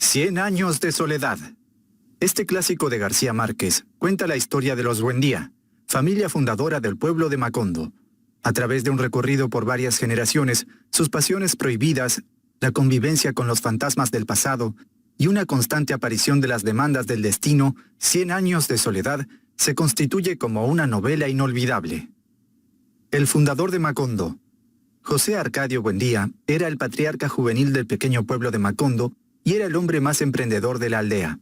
Cien años de soledad. Este clásico de García Márquez cuenta la historia de los Buendía, familia fundadora del pueblo de Macondo. A través de un recorrido por varias generaciones, sus pasiones prohibidas, la convivencia con los fantasmas del pasado y una constante aparición de las demandas del destino, 100 años de soledad, se constituye como una novela inolvidable. El fundador de Macondo, José Arcadio Buendía, era el patriarca juvenil del pequeño pueblo de Macondo y era el hombre más emprendedor de la aldea.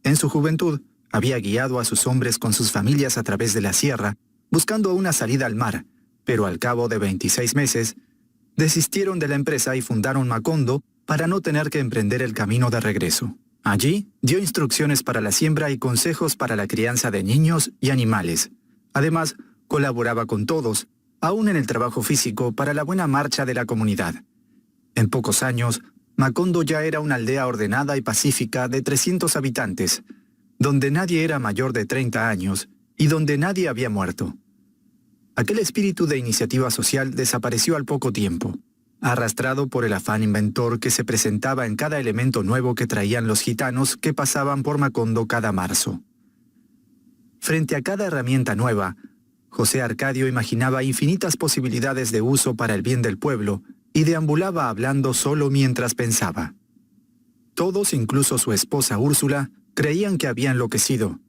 En su juventud, había guiado a sus hombres con sus familias a través de la sierra, buscando una salida al mar, pero al cabo de 26 meses, desistieron de la empresa y fundaron Macondo para no tener que emprender el camino de regreso. Allí, dio instrucciones para la siembra y consejos para la crianza de niños y animales. Además, colaboraba con todos, aún en el trabajo físico, para la buena marcha de la comunidad. En pocos años, Macondo ya era una aldea ordenada y pacífica de 300 habitantes, donde nadie era mayor de 30 años y donde nadie había muerto. Aquel espíritu de iniciativa social desapareció al poco tiempo, arrastrado por el afán inventor que se presentaba en cada elemento nuevo que traían los gitanos que pasaban por Macondo cada marzo. Frente a cada herramienta nueva, José Arcadio imaginaba infinitas posibilidades de uso para el bien del pueblo y deambulaba hablando solo mientras pensaba. Todos, incluso su esposa Úrsula, creían que había enloquecido,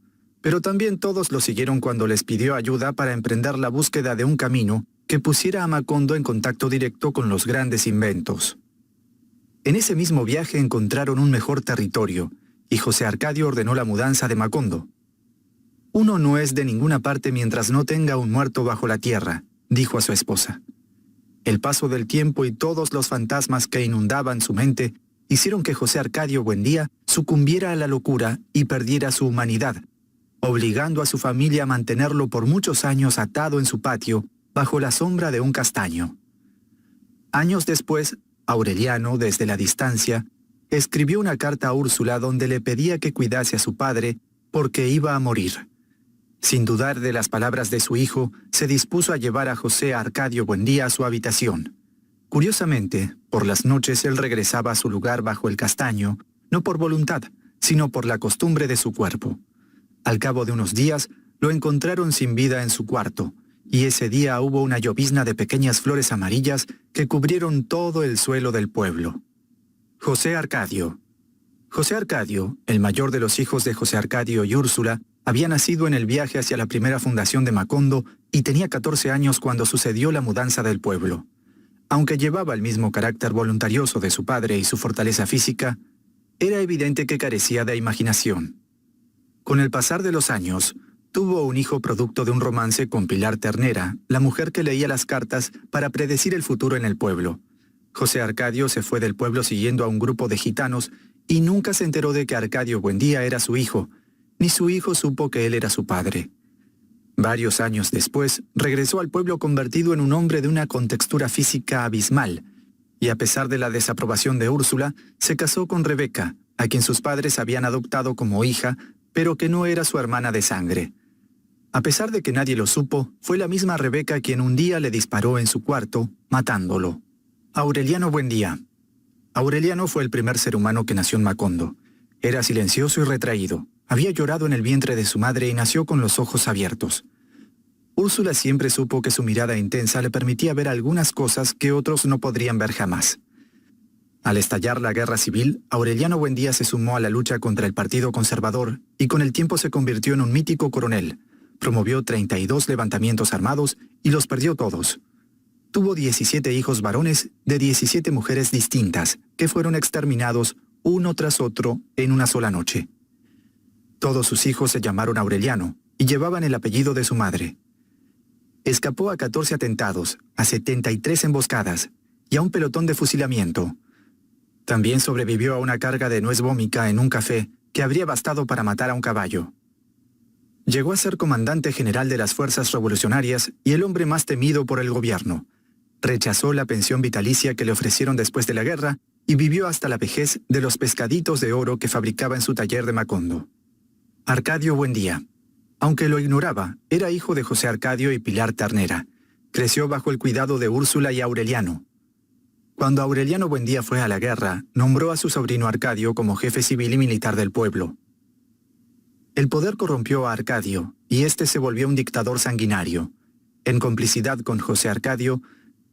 pero también todos lo siguieron cuando les pidió ayuda para emprender la búsqueda de un camino que pusiera a Macondo en contacto directo con los grandes inventos. En ese mismo viaje encontraron un mejor territorio, y José Arcadio ordenó la mudanza de Macondo. «Uno no es de ninguna parte mientras no tenga un muerto bajo la tierra», dijo a su esposa. El paso del tiempo y todos los fantasmas que inundaban su mente hicieron que José Arcadio Buendía sucumbiera a la locura y perdiera su humanidad, obligando a su familia a mantenerlo por muchos años atado en su patio, bajo la sombra de un castaño. Años después, Aureliano, desde la distancia, escribió una carta a Úrsula donde le pedía que cuidase a su padre porque iba a morir. Sin dudar de las palabras de su hijo, se dispuso a llevar a José Arcadio Buendía a su habitación. Curiosamente, por las noches él regresaba a su lugar bajo el castaño, no por voluntad, sino por la costumbre de su cuerpo. Al cabo de unos días, lo encontraron sin vida en su cuarto, y ese día hubo una llovizna de pequeñas flores amarillas que cubrieron todo el suelo del pueblo. José Arcadio. José Arcadio, el mayor de los hijos de José Arcadio y Úrsula, había nacido en el viaje hacia la primera fundación de Macondo y tenía 14 años cuando sucedió la mudanza del pueblo. Aunque llevaba el mismo carácter voluntarioso de su padre y su fortaleza física, era evidente que carecía de imaginación. Con el pasar de los años, tuvo un hijo producto de un romance con Pilar Ternera, la mujer que leía las cartas para predecir el futuro en el pueblo. José Arcadio se fue del pueblo siguiendo a un grupo de gitanos y nunca se enteró de que Arcadio Buendía era su hijo, ni su hijo supo que él era su padre. Varios años después, regresó al pueblo convertido en un hombre de una contextura física abismal, y a pesar de la desaprobación de Úrsula, se casó con Rebeca, a quien sus padres habían adoptado como hija, pero que no era su hermana de sangre. A pesar de que nadie lo supo, fue la misma Rebeca quien un día le disparó en su cuarto, matándolo. Aureliano Buendía. Aureliano fue el primer ser humano que nació en Macondo. Era silencioso y retraído. Había llorado en el vientre de su madre y nació con los ojos abiertos. Úrsula siempre supo que su mirada intensa le permitía ver algunas cosas que otros no podrían ver jamás. Al estallar la guerra civil, Aureliano Buendía se sumó a la lucha contra el Partido Conservador y con el tiempo se convirtió en un mítico coronel. Promovió 32 levantamientos armados y los perdió todos. Tuvo 17 hijos varones de 17 mujeres distintas, que fueron exterminados uno tras otro en una sola noche. Todos sus hijos se llamaron Aureliano y llevaban el apellido de su madre. Escapó a 14 atentados, a 73 emboscadas y a un pelotón de fusilamiento. También sobrevivió a una carga de nuez vómica en un café que habría bastado para matar a un caballo. Llegó a ser comandante general de las fuerzas revolucionarias y el hombre más temido por el gobierno. Rechazó la pensión vitalicia que le ofrecieron después de la guerra y vivió hasta la vejez de los pescaditos de oro que fabricaba en su taller de Macondo. Arcadio Buendía. Aunque lo ignoraba, era hijo de José Arcadio y Pilar Ternera. Creció bajo el cuidado de Úrsula y Aureliano. Cuando Aureliano Buendía fue a la guerra, nombró a su sobrino Arcadio como jefe civil y militar del pueblo. El poder corrompió a Arcadio, y éste se volvió un dictador sanguinario. En complicidad con José Arcadio,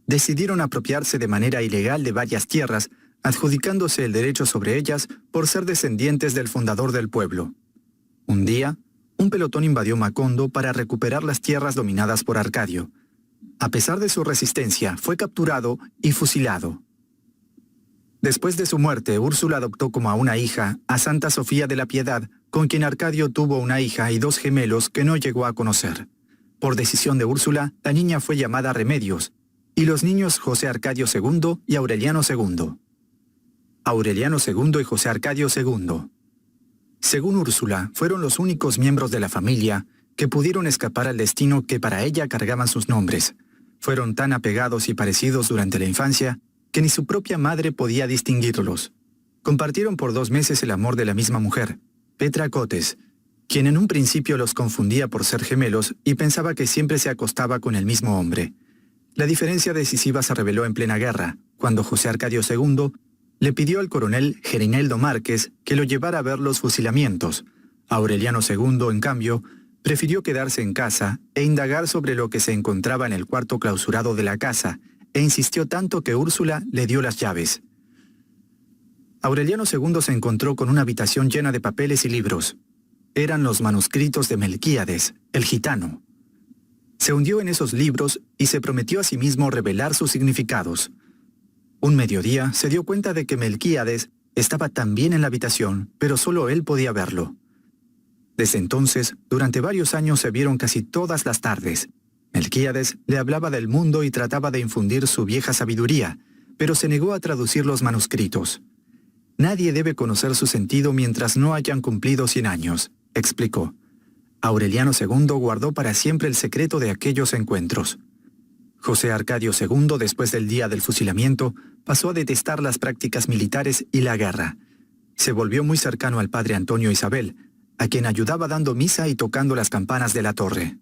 decidieron apropiarse de manera ilegal de varias tierras, adjudicándose el derecho sobre ellas por ser descendientes del fundador del pueblo. Un día, un pelotón invadió Macondo para recuperar las tierras dominadas por Arcadio. A pesar de su resistencia, fue capturado y fusilado. Después de su muerte, Úrsula adoptó como a una hija a Santa Sofía de la Piedad, con quien Arcadio tuvo una hija y 2 gemelos que no llegó a conocer. Por decisión de Úrsula, la niña fue llamada Remedios, y los niños José Arcadio II y Aureliano II. Aureliano II y José Arcadio II. Según Úrsula, fueron los únicos miembros de la familia que pudieron escapar al destino que para ella cargaban sus nombres. Fueron tan apegados y parecidos durante la infancia que ni su propia madre podía distinguirlos. Compartieron por 2 meses el amor de la misma mujer, Petra Cotes, quien en un principio los confundía por ser gemelos y pensaba que siempre se acostaba con el mismo hombre. La diferencia decisiva se reveló en plena guerra, cuando José Arcadio II le pidió al coronel Gerineldo Márquez que lo llevara a ver los fusilamientos. Aureliano II, en cambio, prefirió quedarse en casa e indagar sobre lo que se encontraba en el cuarto clausurado de la casa, e insistió tanto que Úrsula le dio las llaves. Aureliano II se encontró con una habitación llena de papeles y libros. Eran los manuscritos de Melquíades, el gitano. Se hundió en esos libros y se prometió a sí mismo revelar sus significados. Un mediodía se dio cuenta de que Melquíades estaba también en la habitación, pero solo él podía verlo. Desde entonces, durante varios años se vieron casi todas las tardes. Melquíades le hablaba del mundo y trataba de infundir su vieja sabiduría, pero se negó a traducir los manuscritos. Nadie debe conocer su sentido mientras no hayan cumplido 100 años, explicó. Aureliano II guardó para siempre el secreto de aquellos encuentros. José Arcadio II, después del día del fusilamiento, pasó a detestar las prácticas militares y la guerra. Se volvió muy cercano al padre Antonio Isabel, a quien ayudaba dando misa y tocando las campanas de la torre.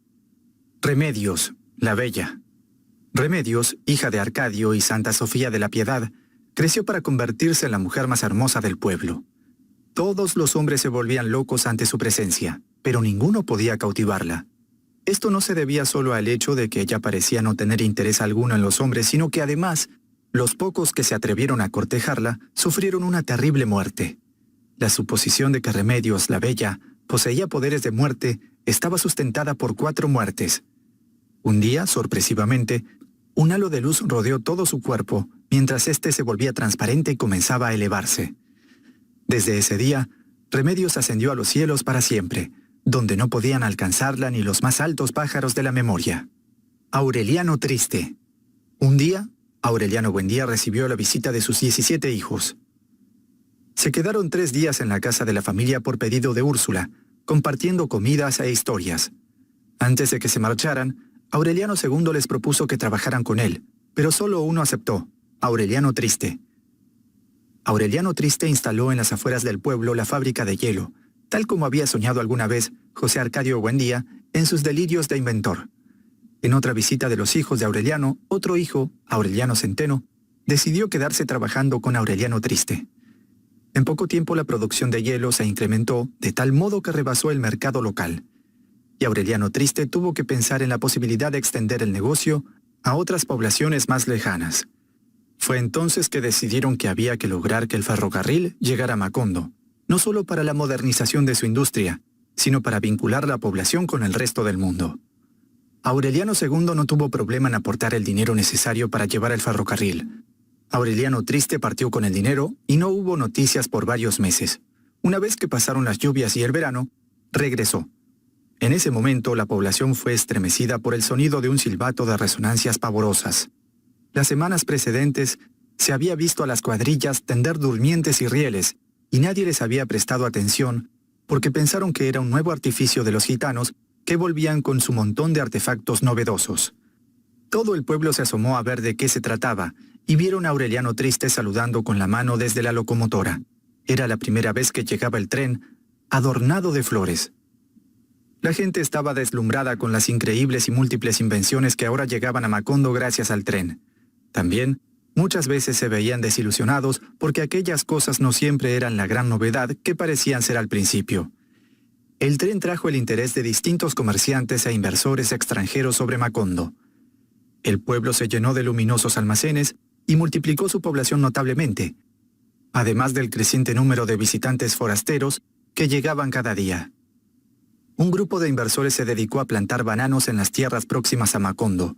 Remedios, la bella. Remedios, hija de Arcadio y Santa Sofía de la Piedad, creció para convertirse en la mujer más hermosa del pueblo. Todos los hombres se volvían locos ante su presencia, pero ninguno podía cautivarla. Esto no se debía solo al hecho de que ella parecía no tener interés alguno en los hombres, sino que además, los pocos que se atrevieron a cortejarla sufrieron una terrible muerte. La suposición de que Remedios, la bella, poseía poderes de muerte estaba sustentada por 4 muertes. Un día, sorpresivamente, un halo de luz rodeó todo su cuerpo, mientras éste se volvía transparente y comenzaba a elevarse. Desde ese día, Remedios ascendió a los cielos para siempre, donde no podían alcanzarla ni los más altos pájaros de la memoria. Aureliano Triste. Un día, Aureliano Buendía recibió la visita de sus 17 hijos. Se quedaron 3 días en la casa de la familia por pedido de Úrsula, compartiendo comidas e historias. Antes de que se marcharan, Aureliano II les propuso que trabajaran con él, pero solo uno aceptó, Aureliano Triste. Aureliano Triste instaló en las afueras del pueblo la fábrica de hielo, tal como había soñado alguna vez José Arcadio Buendía en sus delirios de inventor. En otra visita de los hijos de Aureliano, otro hijo, Aureliano Centeno, decidió quedarse trabajando con Aureliano Triste. En poco tiempo la producción de hielo se incrementó de tal modo que rebasó el mercado local. Y Aureliano Triste tuvo que pensar en la posibilidad de extender el negocio a otras poblaciones más lejanas. Fue entonces que decidieron que había que lograr que el ferrocarril llegara a Macondo, no solo para la modernización de su industria, sino para vincular la población con el resto del mundo. Aureliano II no tuvo problema en aportar el dinero necesario para llevar el ferrocarril. Aureliano Triste partió con el dinero y no hubo noticias por varios meses. Una vez que pasaron las lluvias y el verano, regresó. En ese momento la población fue estremecida por el sonido de un silbato de resonancias pavorosas. Las semanas precedentes se había visto a las cuadrillas tender durmientes y rieles, y nadie les había prestado atención porque pensaron que era un nuevo artificio de los gitanos que volvían con su montón de artefactos novedosos. Todo el pueblo se asomó a ver de qué se trataba y vieron a Aureliano Triste saludando con la mano desde la locomotora. Era la primera vez que llegaba el tren, adornado de flores. La gente estaba deslumbrada con las increíbles y múltiples invenciones que ahora llegaban a Macondo gracias al tren. También, Muchas veces se veían desilusionados porque aquellas cosas no siempre eran la gran novedad que parecían ser al principio. El tren trajo el interés de distintos comerciantes e inversores extranjeros sobre Macondo. El pueblo se llenó de luminosos almacenes y multiplicó su población notablemente, además del creciente número de visitantes forasteros que llegaban cada día. Un grupo de inversores se dedicó a plantar bananos en las tierras próximas a Macondo.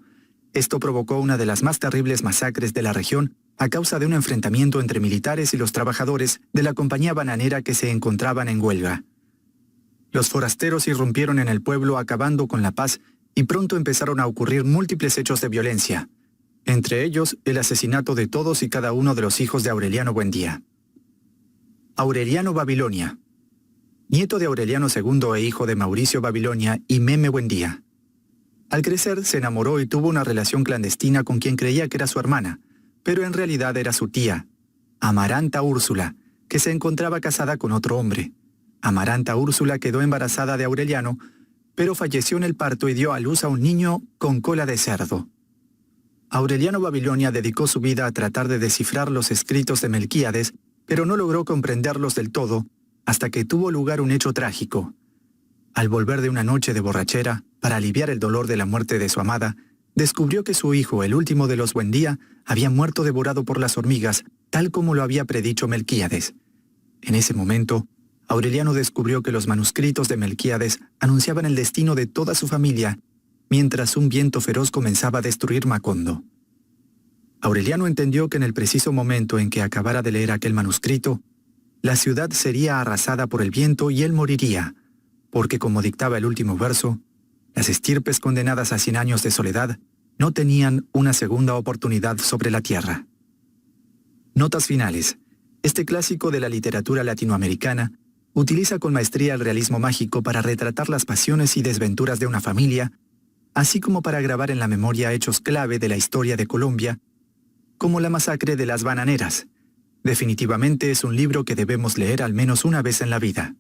Esto provocó una de las más terribles masacres de la región a causa de un enfrentamiento entre militares y los trabajadores de la compañía bananera que se encontraban en huelga. Los forasteros irrumpieron en el pueblo acabando con la paz y pronto empezaron a ocurrir múltiples hechos de violencia, entre ellos el asesinato de todos y cada uno de los hijos de Aureliano Buendía. Aureliano Babilonia, nieto de Aureliano II e hijo de Mauricio Babilonia y Meme Buendía. Al crecer se enamoró y tuvo una relación clandestina con quien creía que era su hermana, pero en realidad era su tía, Amaranta Úrsula, que se encontraba casada con otro hombre. Amaranta Úrsula quedó embarazada de Aureliano, pero falleció en el parto y dio a luz a un niño con cola de cerdo. Aureliano Babilonia dedicó su vida a tratar de descifrar los escritos de Melquíades, pero no logró comprenderlos del todo hasta que tuvo lugar un hecho trágico. Al volver de una noche de borrachera, para aliviar el dolor de la muerte de su amada, descubrió que su hijo, el último de los Buendía, había muerto devorado por las hormigas, tal como lo había predicho Melquíades. En ese momento, Aureliano descubrió que los manuscritos de Melquíades anunciaban el destino de toda su familia, mientras un viento feroz comenzaba a destruir Macondo. Aureliano entendió que en el preciso momento en que acabara de leer aquel manuscrito, la ciudad sería arrasada por el viento y él moriría, porque como dictaba el último verso, las estirpes condenadas a 100 años de soledad no tenían una segunda oportunidad sobre la tierra. Notas finales. Este clásico de la literatura latinoamericana utiliza con maestría el realismo mágico para retratar las pasiones y desventuras de una familia, así como para grabar en la memoria hechos clave de la historia de Colombia, como la masacre de las bananeras. Definitivamente es un libro que debemos leer al menos una vez en la vida.